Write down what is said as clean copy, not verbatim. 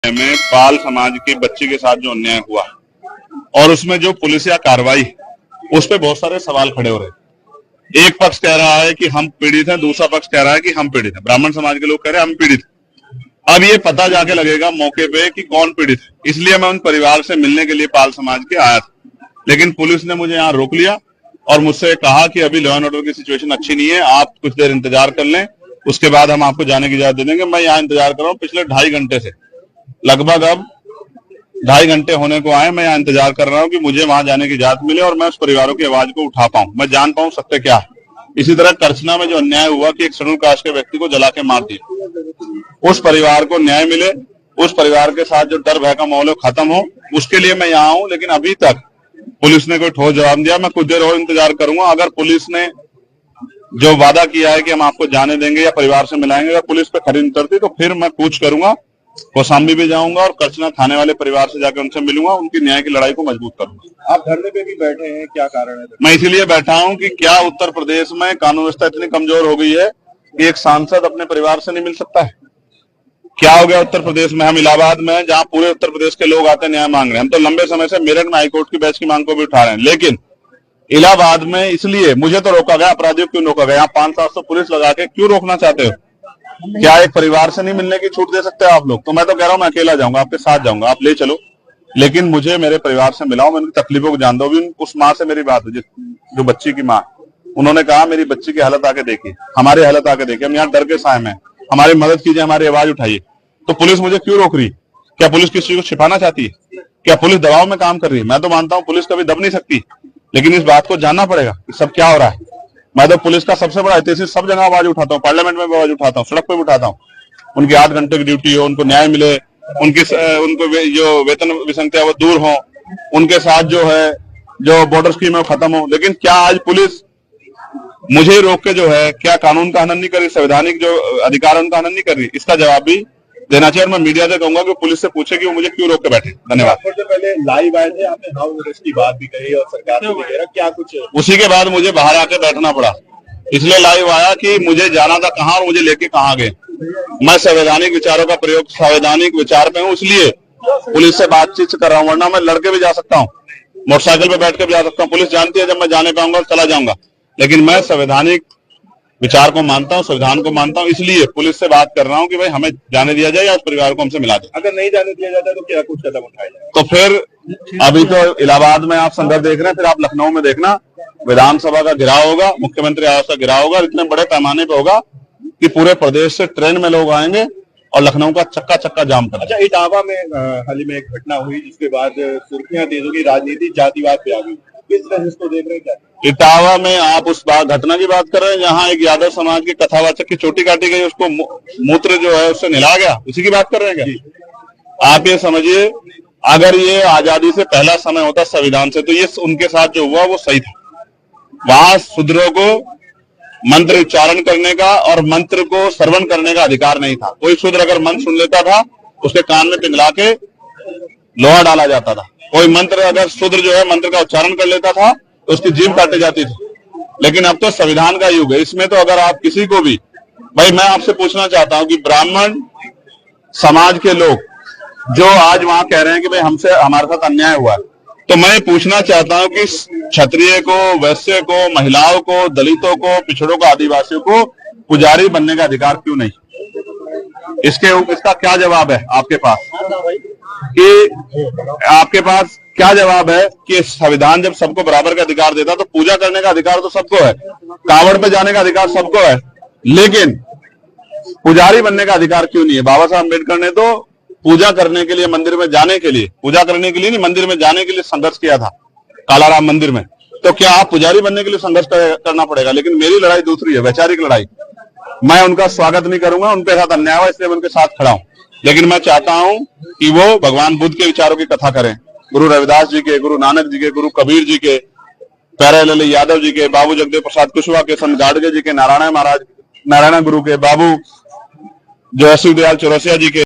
में पाल समाज की बच्ची के साथ जो अन्याय हुआ और उसमें जो पुलिसिया कार्रवाई, उस पे बहुत सारे सवाल खड़े हो रहे हैं। एक पक्ष कह रहा है कि हम पीड़ित हैं, दूसरा पक्ष कह रहा है कि हम पीड़ित हैं। ब्राह्मण समाज के लोग कह रहे हैं हम पीड़ित हैं। अब ये पता जाके लगेगा मौके पे कि कौन पीड़ित है। इसलिए मैं उन परिवार से मिलने के लिए पाल समाज के आया था, लेकिन पुलिस ने मुझे यहाँ रोक लिया और मुझसे कहा कि अभी लॉ एंड ऑर्डर की सिचुएशन अच्छी नहीं है, आप कुछ देर इंतजार कर लें, उसके बाद हम आपको जाने की इजाजत दे देंगे। मैं यहाँ इंतजार कर रहा हूँ पिछले 2.5 घंटे से, लगभग अब 2.5 घंटे होने को आए। मैं यहाँ इंतजार कर रहा हूँ कि मुझे वहां जाने की इजाजत मिले और मैं उस परिवारों की आवाज को उठा पाऊं, मैं जान पाऊं सत्य क्या है। इसी तरह करछना में जो अन्याय हुआ कि एक शेड्यूल कास्ट के व्यक्ति को जला के मार दिया, उस परिवार को न्याय मिले, उस परिवार के साथ जो डर भय का माहौल खत्म हो, उसके लिए मैं यहाँ हूँ। लेकिन अभी तक पुलिस ने कोई ठोस जवाब दिया। मैं कुछ देर और इंतजार करूंगा। अगर पुलिस ने जो वादा किया है कि हम आपको जाने देंगे या परिवार से मिलाएंगे, अगर पुलिस पे खरी उतरती तो फिर मैं पूछ करूंगा, कौशाम्बी भी जाऊंगा और करछना थाने वाले परिवार से जाकर उनसे मिलूंगा, उनकी न्याय की लड़ाई को मजबूत करूंगा। आप धरने पे भी बैठे हैं, क्या कारण है? मैं इसीलिए बैठा हूं कि क्या उत्तर प्रदेश में कानून व्यवस्था इतनी कमजोर हो गई है कि एक सांसद अपने परिवार से नहीं मिल सकता है? क्या हो गया उत्तर प्रदेश में? हम इलाहाबाद में, जहां पूरे उत्तर प्रदेश के लोग आते हैं न्याय मांग रहे हैं। हम तो लंबे समय से मेरठ में हाईकोर्ट की बेंच की मांग को भी उठा रहे हैं, लेकिन इलाहाबाद में इसलिए मुझे तो रोका गया। अपराधियों क्यों रोका गया? 500-700 पुलिस लगा के क्यों रोकना चाहते हो? क्या एक परिवार से नहीं मिलने की छूट दे सकते हो आप लोग? तो मैं तो कह रहा हूं मैं अकेला जाऊंगा, आपके साथ जाऊंगा, आप ले चलो, लेकिन मुझे मेरे परिवार से मिलाओ, मैं उनकी तकलीफों को जान दो। भी उस माँ से मेरी बात है जो बच्ची की माँ, उन्होंने कहा मेरी बच्ची की हालत आके देखिए, हमारी हालत आके देखिए, हम यहाँ डर के साए में, हमारी मदद कीजिए, हमारी आवाज उठाइए। तो पुलिस मुझे क्यों रोक रही? क्या पुलिस किसी को छिपाना चाहती है? क्या पुलिस दबाव में काम कर रही है? मैं तो मानता हूं पुलिस कभी दब नहीं सकती, लेकिन इस बात को जानना पड़ेगा कि सब क्या हो रहा है। मैं तो पुलिस का सबसे बड़ा हितैषी, सब जगह आवाज उठाता हूँ, पार्लियामेंट में भी आवाज उठाता हूँ, सड़क पर भी उठाता हूँ। उनकी 8 घंटे की ड्यूटी हो, उनको न्याय मिले, उनको जो वेतन विसंगतियां वो दूर हो, उनके साथ जो है जो बॉर्डर स्कीम है वो खत्म हो। लेकिन क्या आज पुलिस मुझे रोक के जो है क्या कानून का हनन नहीं कर रही, संवैधानिक जो अधिकार है उनका हनन नहीं कर रही? इसका जवाब भी देना चाहिए। और मैं मीडिया से कहूंगा कि पुलिस से पूछे कि वो मुझे क्यों रोक के बैठे। धन्यवाद। सबसे पहले लाइव आए थे, आपने हाउस अरेस्ट की बात भी कही और सरकार ने भी कह रहा, क्या कुछ? उसी के बाद मुझे बाहर आके बैठना पड़ा, इसलिए लाइव आया कि मुझे जाना था कहाँ और मुझे लेके कहाँ गए। मैं संवैधानिक विचारों का प्रयोग, संवैधानिक विचार पे हूँ, इसलिए पुलिस से बातचीत कर रहा हूँ, वरना मैं लड़के भी जा सकता हूँ, मोटरसाइकिल पे बैठ के भी जा सकता हूँ। पुलिस जानती है जब मैं जाने पाऊंगा चला जाऊंगा, लेकिन मैं संवैधानिक विचार को मानता हूं, संविधान को मानता हूं, इसलिए पुलिस से बात कर रहा हूं कि भाई हमें जाने दिया जाए या उस परिवार को हमसे मिला दे। अगर नहीं जाने दिया जाता तो क्या कुछ कदम उठाया जाए? तो फिर अभी तो इलाहाबाद में आप संघर्ष देख रहे हैं, फिर आप लखनऊ में देखना, विधानसभा का घेराव होगा, मुख्यमंत्री आवास का घेराव होगा, इतने बड़े पैमाने पर होगा कि पूरे प्रदेश से ट्रेन में लोग आएंगे और लखनऊ का चक्का चक्का जाम कर। अच्छा, इटावा में हाल ही में एक घटना हुई जिसके बाद सुर्खियां तेज होगी, राजनीति जातिवाद पे आ गई, किस तरह इसको देख रहे हैं? क्या इटावा में आप उस घटना की बात कर रहे हैं जहां एक यादव समाज के कथावाचक की चोटी काटी गई, उसको मूत्र जो है उससे नहला गया, उसी की बात कर रहे हैं क्या? आप ये समझिए, अगर ये आजादी से पहला समय होता संविधान से, तो ये उनके साथ जो हुआ वो सही था। वहां शूद्रों को मंत्र उच्चारण करने का और मंत्र को श्रवण करने का अधिकार नहीं था। कोई शूद्र अगर मंत्र सुन लेता था, उसके कान में पिघला के लोहा डाला जाता था। कोई मंत्र अगर शूद्र जो है मंत्र का उच्चारण कर लेता था तो उसकी जीभ काटी जाती थी। लेकिन अब तो संविधान का युग है, इसमें तो अगर आप किसी को भी, भाई मैं आपसे पूछना चाहता हूं कि ब्राह्मण समाज के लोग जो आज वहां कह रहे हैं कि भाई हमसे हमारे साथ अन्याय हुआ है, तो मैं पूछना चाहता हूं कि क्षत्रिय को, वैश्य को, महिलाओं को, दलितों को, पिछड़ों को, आदिवासियों को पुजारी बनने का अधिकार क्यों नहीं? इसका क्या जवाब है आपके पास? कि आपके पास क्या जवाब है कि संविधान जब सबको बराबर का अधिकार देता तो पूजा करने का अधिकार तो सबको है, कांवड़ पे जाने का अधिकार सबको है, लेकिन पुजारी बनने का अधिकार क्यों नहीं है? बाबा साहब अम्बेडकर ने तो पूजा करने के लिए, मंदिर में जाने के लिए, पूजा करने के लिए नहीं, मंदिर में जाने के लिए संघर्ष किया था, कालाराम मंदिर में। तो क्या आप पुजारी बनने के लिए संघर्ष करना पड़ेगा? लेकिन मेरी लड़ाई दूसरी है, वैचारिक लड़ाई। मैं उनका स्वागत नहीं करूंगा, उनके साथ अन्याय हुआ इसलिए मैं उनके साथ खड़ा हूं, लेकिन मैं चाहता हूं कि वो भगवान बुद्ध के विचारों की कथा करें, गुरु रविदास जी के, गुरु नानक जी के, गुरु कबीर जी के, प्यारेलाल यादव जी के, बाबू जगदेव प्रसाद कुशवाहा के, संत गाडगे जी के, नारायण गुरु के, बाबू जो शिव दयाल चौरसिया जी के।